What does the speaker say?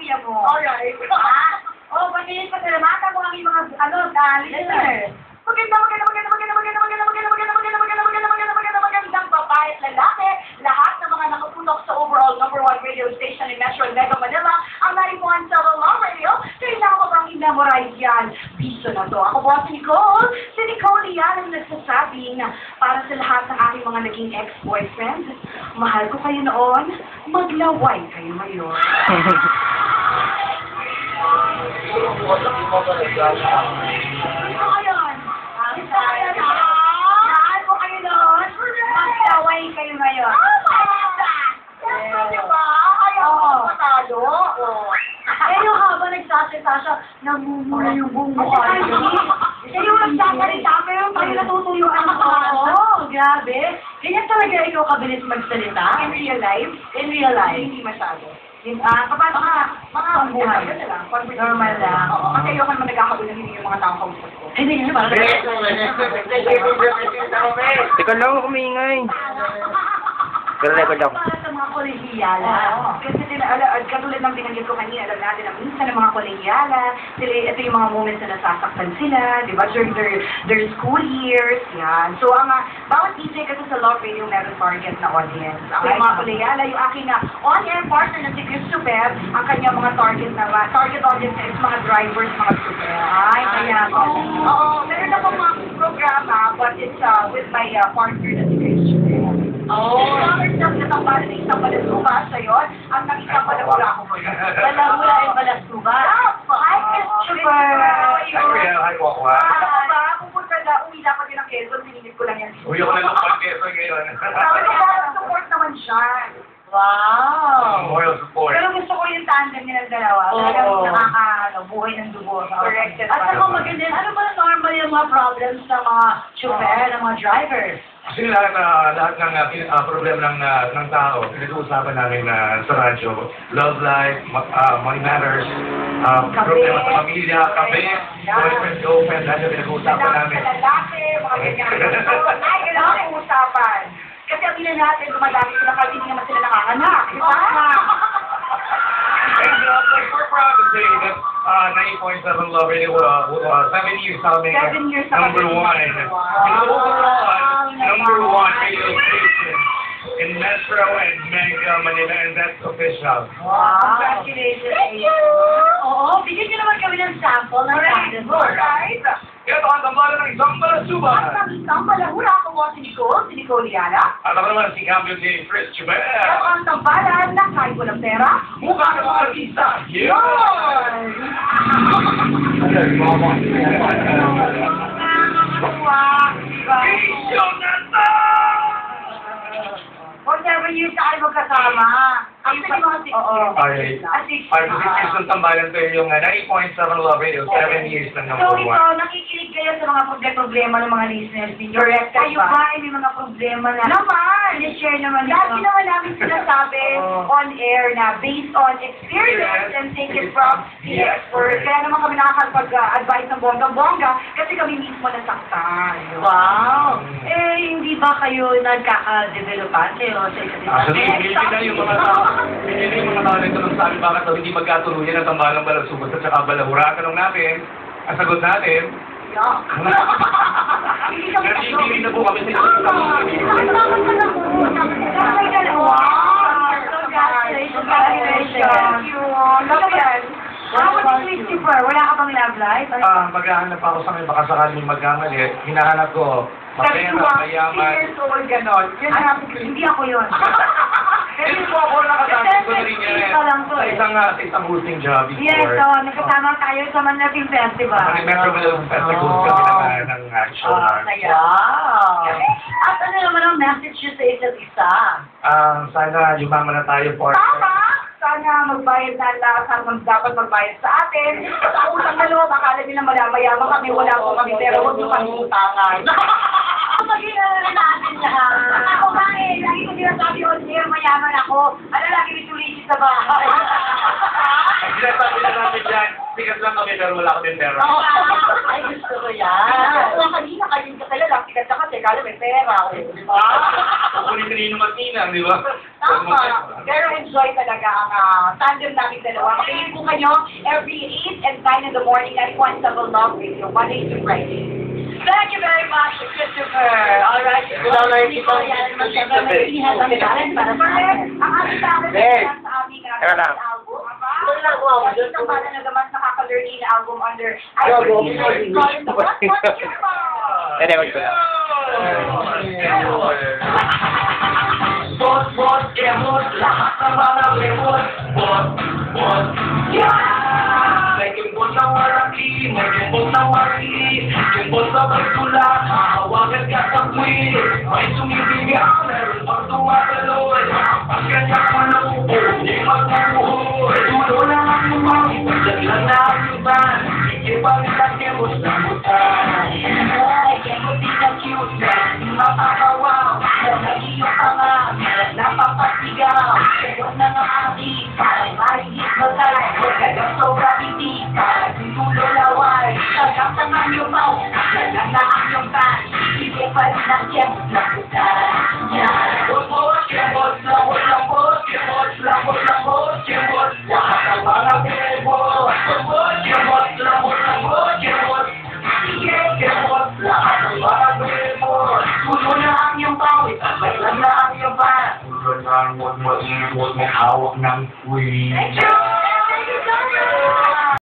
kuya mo. Alright. Pagkinin pa salamatan mo ang mga, listeners. Magandang babae at lalaki, lahat ng mga nakaputok sa overall #1 radio station in Metro and Mega Manila, ang 90.7 Love Radio, kailangan mo bang i-memorize yan? Biso na to. Ako po si Nicole yan ang nagsasabing para sa lahat ng aking mga naging ex-boyfriend, mahal ko kayo noon, maglaway kayo ngayon. Mahal ko kayo noon, maglaway kayo ngayon. Diba? Ayaw ko matalo. Eh, yung habang nagsasalita siya, namumula yung buong mukha niya. Siya yung nagsasalita, pero tayo natutuyo ang Oo, grabe. Ganyan talaga ikaw kabilis magsalita? In real life? In real life? Hindi masyado. Kapag mga buhay. Normal lang. Oo, kasi ayoko naman nagkakagulo hindi yung mga taong kausap ko. Hindi ganyan, parang Teka lang, umingay. Pero record ako. para sa mga kolehiyala. Kasi katulad ng binanggit ko kanina, alam natin na minsan ng mga kolehiyala, ito yung mga moments na nasasaktan sila, di ba, during their school years, yan. So, bawat DJ kasi sa Love Radio meron target na audience. Ako yung mga kolehiyala, yung aking on-air partner na si Christopher, ang kanyang mga target audience is mga drivers, mga super. Ay, kaya ako. Oo, meron akong mga programa, but it's with my partner na si Christopher. Natambalan ng isang balasuba, sa yun, ang nag-isang balahura ko mo. Balahura ay balasuba. Hi, Christopher! Hi, Wakwa. Pupunta na, uwi dapat yun ang Quezon, siningit ko lang yan. Uwi ako na ng pagkeso ngayon. Support naman siya. Wow! Moral support. Pero gusto ko yung tandem nilang dalawa. Talagang buhay ng dugo. Correct. At saka maganda, ano ba normal yung mga problems ng mga chauffeur, ng mga drivers? Kasi lahat ng problema ng tao, pinag-uusapan namin sa radyo. Love life, money matters, problema sa pamilya, kape, boyfriend, girlfriend, lahat yung pinag-uusapan namin. Sa lalaki, mga ganyan. Ay, kailangan may usapan. Kasi ang ina natin, dumadami sila kasi hindi naman sila nakakanak. Di ba? And we're proud to say that 90.7 Love Radio, 7 years kami 7 years number one. In overall, number one radio station in Metro and Mega Manila, and that's official. Wow! Congratulations! Thank you! Oo, bigyan niyo naman kami ng sample ng tandem mo. Alright. Ito ang tambalan ng isang balasuba. At ang isang balahura ako mo si Nicole Liana. At ako naman si Cambio J. Chris At Chubel. ang tambalan na kahit walang pera, Mukha ng mga artista. yun! Vision na to! For 7 years tayo magkasama. Actually, mga Oo. Ay, 5 years ng tambalan to yung 90.7 Love Radio, 7 years ng So number ito, one. nakikinig kayo sa mga problema ng mga listeners ninyo. Correct, Kayo ba? ba ay may mga problema na Naman! i-share naman Lagi ninyo? naman namin sinasabi on air na based on experience and take it from the expert. Kaya naman kami nakakapag-advise ng bonggang-bongga kasi kami mismo nasaktan. Wow! Hindi ba kayo nagkaka-developan kayo sa isa't isa? Actually, pinili na yung mga tao. Pinili yung mga tao nito ng sabi bakit daw hindi magkatuluyan ang tambalang balasubot at saka balahura. Tanong natin, ang sagot natin, Yuck! Hindi kami nagigili na po kami sa isa't isa. Congratulations! Love yan. How about you, Christopher? Wala ka bang love life? Maghahanap ako sa may baka sakaling magkamali. Hinahanap ko, mapera, mayaman. years old, ganon. Yun ang Hindi ako yun. Hindi po ako nakatapos ko na rin yan. Sa isang hosting job before. Yes, so, nagkasama tayo sa Manila Film Festival. Sa Metro Manila Festival kami ng show na. Wow! At ano naman ang message nyo sa isa't isa? Sana yumaman na tayo for... Tama! Sana magbayad na lahat ang dapat magbayad sa atin. Sa utang na loob, akala nila mayaman kami, wala po kami, pero huwag nyo kami utangan. Maging natin lahat. Ako ba lagi ko sinasabi on air, mayaman ako. Ano lagi may tulisit sa bahay. Ang sinasabi na namin dyan, sikat lang kami pero wala kami pera. Ay, gusto ko yan. Kung kanina kayo kakilala, sikat na kasi, kala may pera. Di ba? Ako ni Trino Martina, di ba? Tama. Pero enjoy talaga ang tandem namin dalawa. Makinig po kayo every 8 and 9 in the morning at One Double Love Radio, Monday to Friday. Thank you very much, Christopher. All right. Hindi ko yan magsasabihan ang talent para sa akin. Ang aming talent sa aming Teka lang. album. Isang bala na naman nakaka-learning album under Calling the What You Found. Record ko lang. Bot, emot, lahat ng mga lemot. Bot, yeah! May kimbot na waraki, may kimbot na wari. Kimbot sa pagtula, hahawagan ka sa queen. May sumibigaw, meron pang tumataloy. Pag ganyan ko na upo, hindi magbubuhoy. Tulo lang ang lumaki, pagdaglan na ang luban. Sige pa rin ang kembot na mutan. Ay, kembot di na cute na, mapakawaw. Nagiging tanga, napapasigaw. Kembot na nga aking, parang marigit mo tayo. Kagang sobrang hindi, parang tulo laway. Kagang tanga yung mouth, kagang na ang yung pan. Sige pa rin ang kembot na mutan. Lambot, kembot, lambot, lambot, kembot, lambot, lambot, kembot. Lahat ang mga kembot. Lambot, kembot, lambot, lambot, kembot. Sige, kembot, lahat ang mga kembot. Tulo na ang iyong pawit, at may lang na ang iyong pan. Tulo na ang huwag mo hawak ng queen.